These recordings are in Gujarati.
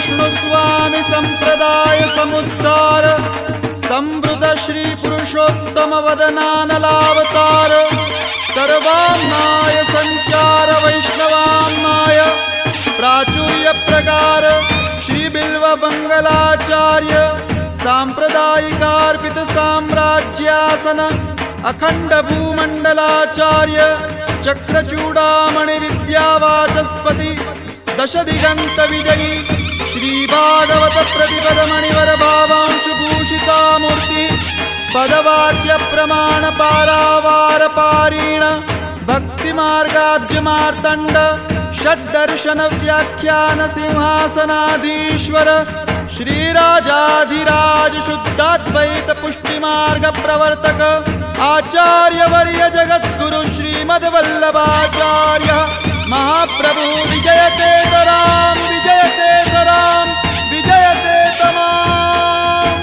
विष्णु स्वामी संप्रदाय समुद्धार संवृत श्री पुरुषोत्तम वदनानलावतार सर्वाम्नाय संचार वैष्णवाम्नाय प्राचुर्य प्रकार श्री बिल्व मंगलाचार्य सांप्रदायिकार्पित साम्राज्यासन अखंड भूमंडलाचार्य चक्रचूड़ामणि विद्यावाचस्पति दश दिगंत विजयी श्री भागवत प्रतिपद मणिवर भावांशु भूषिता मूर्ति पदवाक्य प्रमाण पारावार पारीण भक्ति मार्गाब्ज मार्तंड षड्दर्शन व्याख्यान सिंहासनाधीश्वर श्रीराजाधिराज शुद्धाद्वैत पुष्टि मार्ग प्रवर्तक आचार्य वर्य जगद्गुरु श्रीमद्वल्लभाचार्य महाप्रभु विजयते तराम विजयते तमाम।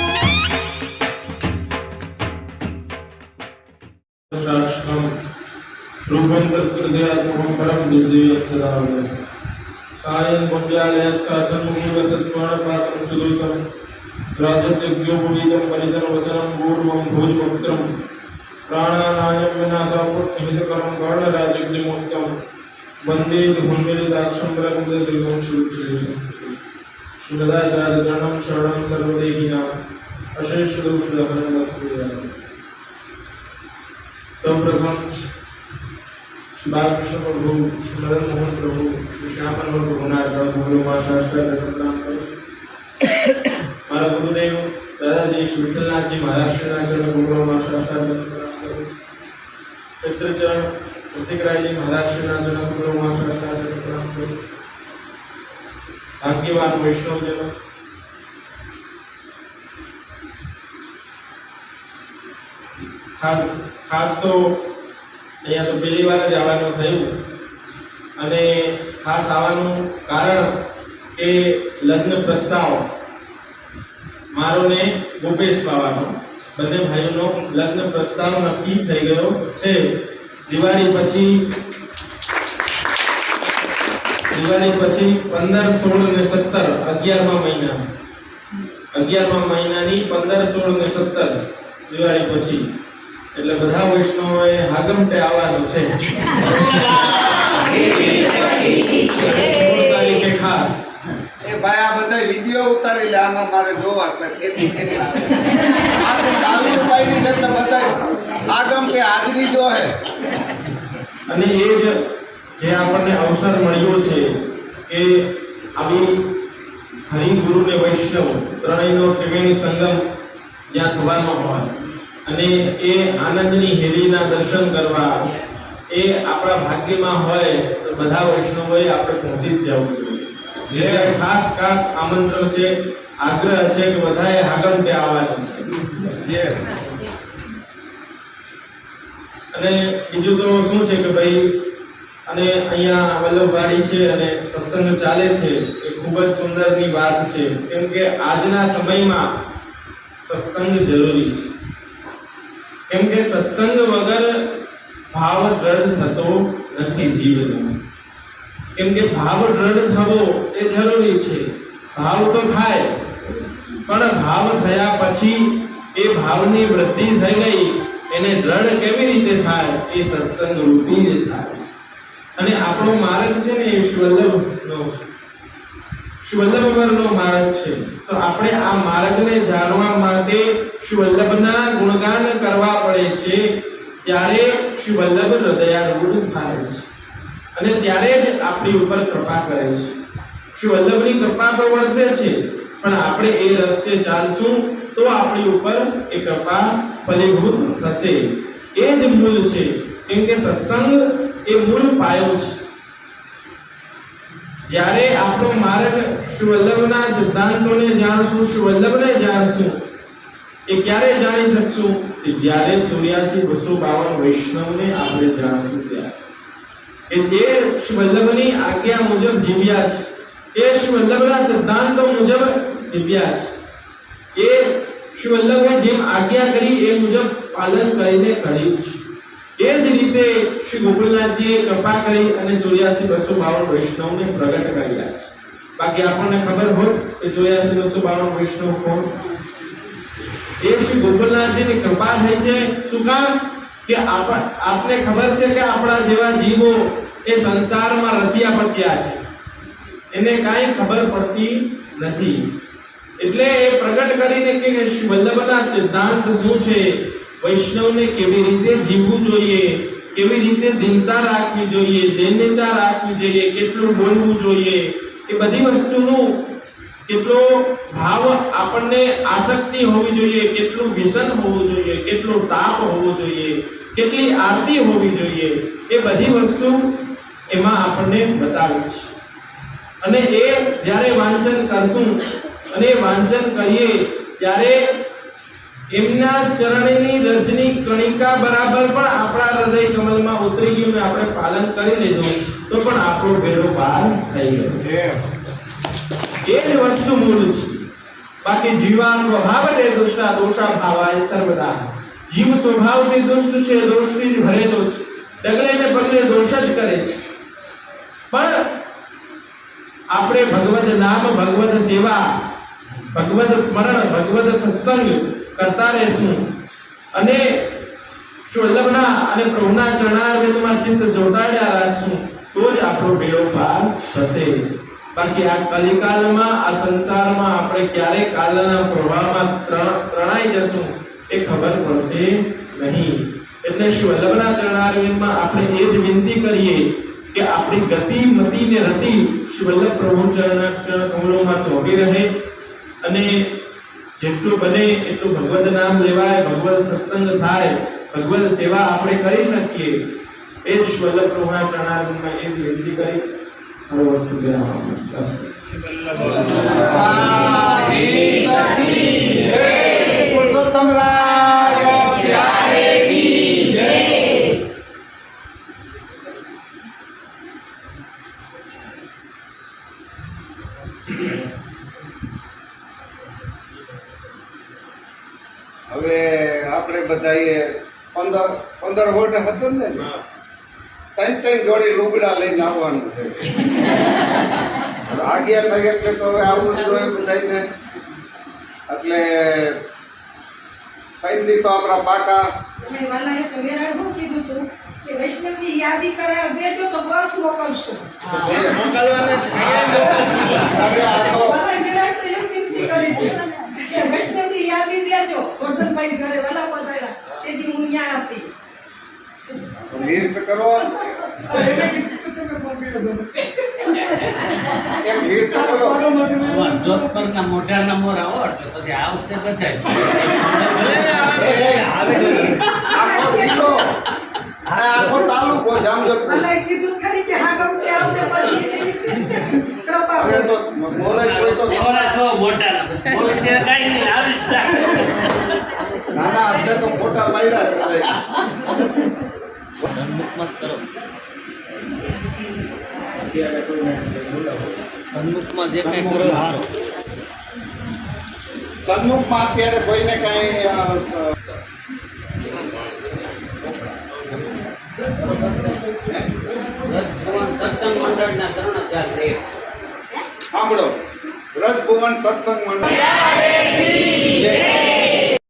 रूपं तत्कृदयात्मकं परं दिव्यं सदा सायं पुण्यालयस्यासन्मुखसत्स्मरणपात्रं सुदूतं राजत्यज्ञोपवीतं परितं वसनं पूर्वं भोजपत्रं प्राणानायं विनाशापुट्निहितकरं कर्णराजज्ञमूर्तं वन्दे धूम्रलिताक्षं ब्रह्मदेवं श्रीकृष्णं श्रीमदाचार्यचरणं शरणं सर्वदेहिनां अशेषदोषदहनं लक्ष्मीनारायण। सर्वप्रथम श्री बालकृष्ण प्रभु, श्री मदन मोहन प्रभु, श्री श्यामल प्रभु गुरु माँ शास्त्र प्रणाम करूँ। मारा गुरुदेव दादाजी श्री विठलनाथ जी महाराज चरण गुरु माँ शास्त्र प्रणाम करूँ। पितृचरण रसिकराय जी महाराज चरण गुरु माँ शास्त्र प्रणाम करूँ। भाग्यवान वैष्णवजन खास तो અહીંયા તો પહેલી વાર જ આવવાનું થયું અને ખાસ આવવાનું કારણ કે લગ્ન પ્રસ્તાવ મારો ને ગોપેશ બાવાનો બંને ભાઈઓનો લગ્ન પ્રસ્તાવ નક્કી થઈ ગયો છે। દિવાળી પછી 15, 16 અને 17 11મા મહિનાની 15, 16 અને 17 દિવાળી પછી એટલે બધા વૈષ્ણવોએ હાગમટે આવવાનું છે। ખાસ એ ભાઈ આ બધા વિડિયો ઉતારી લે આમાં મારે જોવા કેટલી આ તો ચાલુ પાડી છે એટલે બધા આગમટે હાજરી જો હે અને એ જે આપણને અવસર મળ્યો છે કે આવી હરિ ગુરુ ને વૈષ્ણવ ત્રણેયનો ત્રિવેણી સંગમ જ્યાં થવાનો હોય અને એ આનંદની હેલીના દર્શન કરવા એ આપણા ભાગ્યમાં હોય તો બધા વૈષ્ણવોએ આપણે પહોંચી જ જવું જોઈએ। ખાસ આમંત્રણ છે, આગ્રહ છે કે બધાએ હાગમટે આવવાનું છે। અને બીજું તો શું છે કે ભાઈ અને અહીંયા વલ્લભવાડી છે અને સત્સંગ ચાલે છે એ ખૂબ જ સુંદરની વાત છે કેમ કે આજના સમયમાં સત્સંગ જરૂરી છે કેમ કે સત્સંગ વગર ભાવ દ્રઢ થતો નથી જીવનમાં। કેમ કે ભાવ દ્રઢ થવો એ જરૂરી છે। ભાવ તો થાય પણ ભાવ થયા પછી એ ભાવની વૃદ્ધિ થઈ ગઈ એને દ્રઢ કેવી રીતે થાય એ સત્સંગ રૂપી જ થાય। અને આપણો માર્ગ છે ને એ શ્રીવલ્લભનો છે, શ્રીવલ્લભનો માર્ગ છે। તો આપણે આ માર્ગને જાણવા માટે શ્રી વલ્લભના ગુણગાન કરવા પડે છે ત્યારે શ્રી વલ્લભ હૃદયારૂઢ થાય છે અને ત્યારે જ આપણી ઉપર કૃપા કરે છે। શ્રી વલ્લભની કૃપા તો વરસે છે પણ આપણે એ રસ્તે ચાલશું તો આપણી ઉપર એ કૃપા ફલીભૂત થશે। એ જ મૂળ છે કેમ કે સત્સંગ એ મૂળ પાયો છે। જ્યારે આપણો માર્ગ શ્રી વલ્લભના સિદ્ધાંતોને જાણશું, શ્રી વલ્લભને જાણશું એ ક્યારે જાણી શકશું કે જ્યારે 84, 252 વૈષ્ણવને આપણે જાણશું ત્યારે એ શ્રી વલ્લભની આજ્ઞા મુજબ જીવ્યા છે, એ શ્રી વલ્લભના સિદ્ધાંતો મુજબ જીવ્યા છે। એ શ્રી વલ્લભે જેમ આજ્ઞા કરી એ મુજબ પાલન કરીને કર્યું છે। એ જ રીતે શ્રી ગોકુલનાથજીએ કૃપા કરી અને 84, 252 વૈષ્ણવને પ્રગટ કર્યા છે। બાકી આપણને ખબર હોત કે 8492 વૈષ્ણવ કોણ એ શ્રી ગોકુલનાથજીની કૃપા થઈ છે. શું કામ કે આપને ખબર છે કે આપણા જેવા જીવો એ સંસારમાં રચ્યા પચ્યા છે, એને કાંઈ ખબર પડતી નથી. એટલે એ પ્રગટ કરીને કે શ્રી વલ્લભના સિદ્ધાંત શું છે, વૈષ્ણવને કેવી રીતે જીવવું જોઈએ, કેવી રીતે દીનતા રાખવી જોઈએ, દૈન્યતા રાખવી જોઈએ, કેટલું બોલવું જોઈએ, એ બધી વસ્તુનું કેટલો ભાવ આપણને આસક્તિ હોવી જોઈએ, કેટલું વ્યસન હોવું જોઈએ, કેટલો તાપ હોવો જોઈએ, કેટલી આરતી હોવી જોઈએ, એ બધી વસ્તુ એમાં આપણને બતાવી છે. અને એ જ્યારે વાંચન કરશું અને વાંચન કરીએ ત્યારે એમના ચરણની રજની કણિકા બરાબર પણ આપણા હૃદય કમલમાં ઉતરી ગયું ને આપણે પાલન કરી લીધું તો પણ આપણો બેડો પાર થઈ ગયો છે. એ જ વસ્તુ મૂળ છે. બાકી જીવા સ્વભાવ તે દુષ્ટા દોષા ભાવાય સર્વદા. જીવ સ્વભાવથી દુષ્ટ છે, દોષથી ભરેલો છે, ડગલે ને પગલે દોષ જ કરે છે. પણ આપણે ભગવદ નામ, ભગવદ સેવા, ભગવદ સ્મરણ, ભગવદ સત્સંગ કરતા રહેશું અને શ્રી વલ્લભના અને પ્રભુના ચરણારવિંદમાં ચિત્ત જોડાયા રાખશું તો જ આપણો બેડો પાર થશે. બાકી આ કલિકાલમાં, આ સંસારમાં આપણે ક્યારે કાલના પ્રવાહમાં તણાઈ જશું એ ખબર પડશે નહીં. એટલે શ્રી વલ્લભના ચરણારવિંદમાં આપણે એ જ વિનંતી કરીએ કે આપણી ગતિ, મતિ ને રતિ શ્રી વલ્લભ પ્રભુ ચરણ કમળોમાં ચોંટી રહે અને જેટલું બને એટલું ભગવદ નામ લેવાય, ભગવદ સત્સંગ થાય, ભગવદ સેવા આપણે કરી શકીએ. એ જ વલ્લભ પ્રભુના ચરણારવિંદમાં એ જ વિનંતી કરી પુરુષોત્તમ રાજ પ્યારે કી જય. હવે આપણે બધાએ 15 હોડ હતું ને, 3 જોડી લુગડા લઈને આવવાનું છે. 11 થાય એટલે તો હવે આવવું જ જોઈએ બધાને. એટલે 3 દી તો આપણા પાકા. મેં વાલાએ તો વેરાડ હું કીધું તું કે વૈષ્ણવની યાદી કરાવી દેજો તો બસ મોકલશું. અરે આ તો વાલાએ વેરાડ તો એમ વિનંતી કરી હતી કે વૈષ્ણવની યાદી દેજો. ગોરધનભાઈ ઘરે વાલા પધાર્યા તેથી હું અહીંયા હતી. લિસ્ટ કરો, એક લિસ્ટ કરો. જોધપુરના મોઢાના મોર આવો એટલે પછી આવશે બધા. આખો જિલ્લો, આખો તાલુકો જામજોધપુર. વાલાએ કીધું ખરી કે હા ગમતે આવજો પછી એવી કૃપા હવે તો બોલે કોઈ તો મોઢાના મોર છે કાંઈ નહીં આવી જ જાય. નાના આપણે તો ફોટા પાડ્યા જ બધા. સન્મુખમાં કરો, સન્મુખમાં જે કંઈ કરો હારો. સન્મુખમાં અત્યારે કોઈને કાંઈ સત્સંગ મંડળના 3000 રેટ સાંભળો. વ્રજભુવન સત્સંગ મંડળ